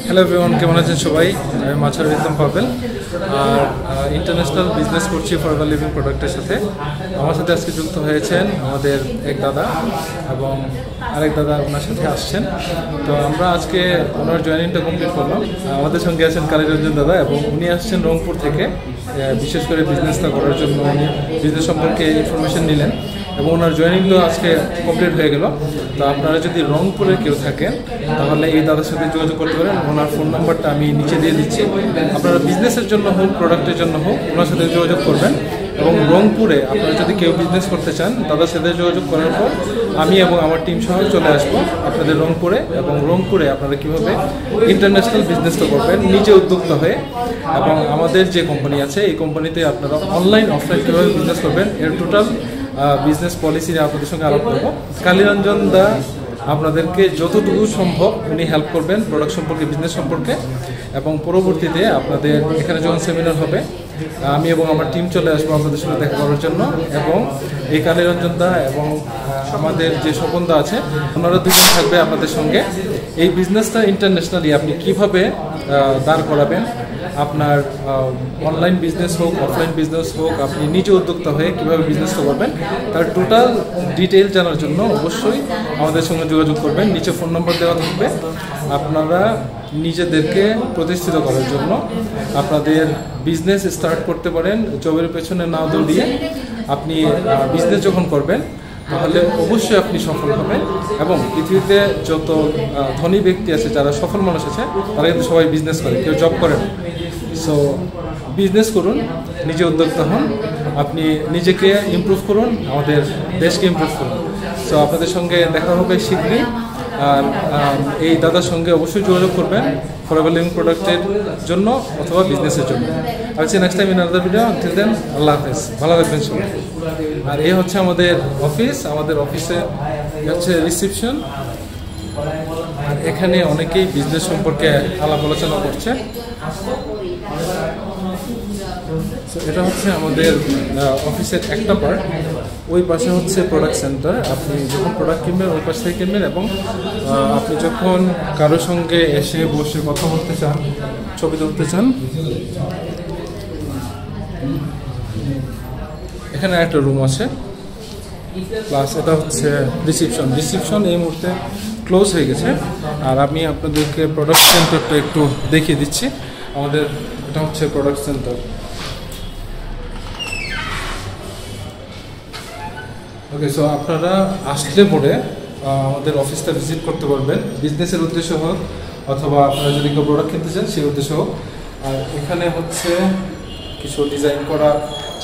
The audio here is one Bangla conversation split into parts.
হ্যালো এভরিওয়ান, কেমন আছেন সবাই? আমি মাছারুল ইসলাম পাবেল আর ইন্টারন্যাশনাল বিজনেস করছি ফরএভার লিভিং প্রোডাক্টের সাথে। আমার সাথে আজকে যুক্ত হয়েছেন আমাদের এক দাদা এবং আরেক দাদা ওনার সাথে আসছেন। তো আমরা আজকে ওনার জয়েনিংটা কমপ্লিট করলাম। আমাদের সঙ্গে আছেন কালীরঞ্জন দাদা এবং উনি আসছেন রংপুর থেকে, বিশেষ করে বিজনেসটা করার জন্য। উনি বিজনেস সম্পর্কে ইনফরমেশন নিলেন এবং ওনার জয়েনিংটাও আজকে কমপ্লিট হয়ে গেল। তো আপনারা যদি রংপুরে কেউ থাকেন তাহলে এই দাদার সাথে যোগাযোগ করতে পারেন। ওনার ফোন নাম্বারটা আমি নিচে দিয়ে দিচ্ছি। আপনারা বিজনেসের জন্য হোক, প্রোডাক্টের জন্য হোক, ওনার সাথে যোগাযোগ করবেন। এবং রংপুরে আপনারা যদি কেউ বিজনেস করতে চান, দাদার সাথে যোগাযোগ করার পর আমি এবং আমার টিম সহ চলে আসবো আপনাদের রংপুরে। এবং রংপুরে আপনারা কীভাবে ইন্টারন্যাশনাল বিজনেসটা করবেন নিজে উদ্যোক্তা হয়ে, এবং আমাদের যে কোম্পানি আছে এই কোম্পানিতে আপনারা অনলাইন অফলাইন কীভাবে বিজনেস করবেন এর টোটাল বিজনেস পলিসি নিয়ে আপনাদের সঙ্গে আলাপ করবো। কালীরঞ্জন দা আপনাদেরকে যতটুকু সম্ভব উনি হেল্প করবেন প্রোডাক্ট সম্পর্কে, বিজনেস সম্পর্কে। এবং পরবর্তীতে আপনাদের এখানে যখন সেমিনার হবে আমি এবং আমার টিম চলে আসবো আপনাদের সঙ্গে দেখা করার জন্য। এবং এই কালীরঞ্জন দা এবং আমাদের যে স্বপন দা আছে ওনারা দুজন থাকবে আপনাদের সঙ্গে। এই বিজনেসটা ইন্টারন্যাশনালি আপনি কীভাবে দাঁড় করাবেন, আপনার অনলাইন বিজনেস হোক, অফলাইন বিজনেস হোক, আপনি নিজে উদ্যোক্তা হয়ে কীভাবে বিজনেসটা করবেন তার টোটাল ডিটেইল জানার জন্য অবশ্যই আমাদের সঙ্গে যোগাযোগ করবেন। নিচে ফোন নম্বর দেওয়া থাকবে। আপনারা নিজেদেরকে প্রতিষ্ঠিত করার জন্য আপনাদের বিজনেস স্টার্ট করতে পারেন জবের পেছনে না দৌড়িয়ে। আপনি বিজনেস যখন করবেন তাহলে অবশ্যই আপনি সফল হবেন। এবং পৃথিবীতে যত ধনী ব্যক্তি আছে, যারা সফল মানুষ আছে, তারা কিন্তু সবাই বিজনেস করে, কেউ জব করে না। সো বিজনেস করুন, নিজে উদ্যোক্তা হন, আপনি নিজেকে ইমপ্রুভ করুন, আমাদের দেশকে ইমপ্রুভ করুন। সো আপনাদের সঙ্গে দেখা হবে শীঘ্রই। আর এই দাদার সঙ্গে অবশ্যই যোগাযোগ করবেন ফরএভার লিভিং প্রোডাক্টের জন্য অথবা বিজনেসের জন্য। আচ্ছা, next time in other video. Until then, আল্লাহ হাফেজ, ভালো থাকবেন সবাই। আর এই হচ্ছে আমাদের অফিস। আমাদের অফিসে হচ্ছে রিসেপশন। আর এখানে অনেকেই বিজনেস সম্পর্কে আলাপ আলোচনা করছে। এটা হচ্ছে আমাদের অফিসের একটা পার্ট। ওই পাশে হচ্ছে প্রোডাক্ট সেন্টার। আপনি যখন প্রোডাক্ট কিনবেন ওই পাশ থেকে কিনবেন। এবং আপনি যখন কারোর সঙ্গে এসে বসে কথা বলতে চান, ছবি তুলতে চান, এখানে একটা রুম আছে। প্লাস এটা হচ্ছে রিসেপশন। রিসেপশন এই মুহূর্তে ক্লোজ হয়ে গেছে। আর আমি আপনাদেরকে প্রোডাক্ট সেন্টারটা একটু দেখিয়ে দিচ্ছি। আমাদের এটা হচ্ছে প্রোডাক্ট সেন্টার। ওকে, সো আপনারা আসলে পরে আমাদের অফিসটা ভিজিট করতে পারবেন, বিজনেসের উদ্দেশ্য হোক অথবা আপনারা যদি কেউ প্রোডাক্ট কিনতে চান সেই উদ্দেশ্য হোক। আর এখানে হচ্ছে কিছু ডিজাইন করা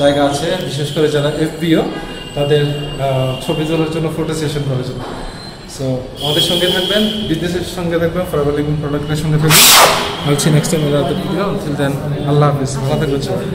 জায়গা আছে, বিশেষ করে যারা এফবিও তাদের ছবি তোলার জন্য, ফটো সেশন করার জন্য। সো আমাদের সঙ্গে থাকবেন, বিজনেসের সঙ্গে থাকবেন, ফরএভার লিভিং প্রোডাক্টের সঙ্গে থাকবেন। বলছি next time video. Until then, আল্লাহ হাফিজ, ভালো থাকবেন সবাই।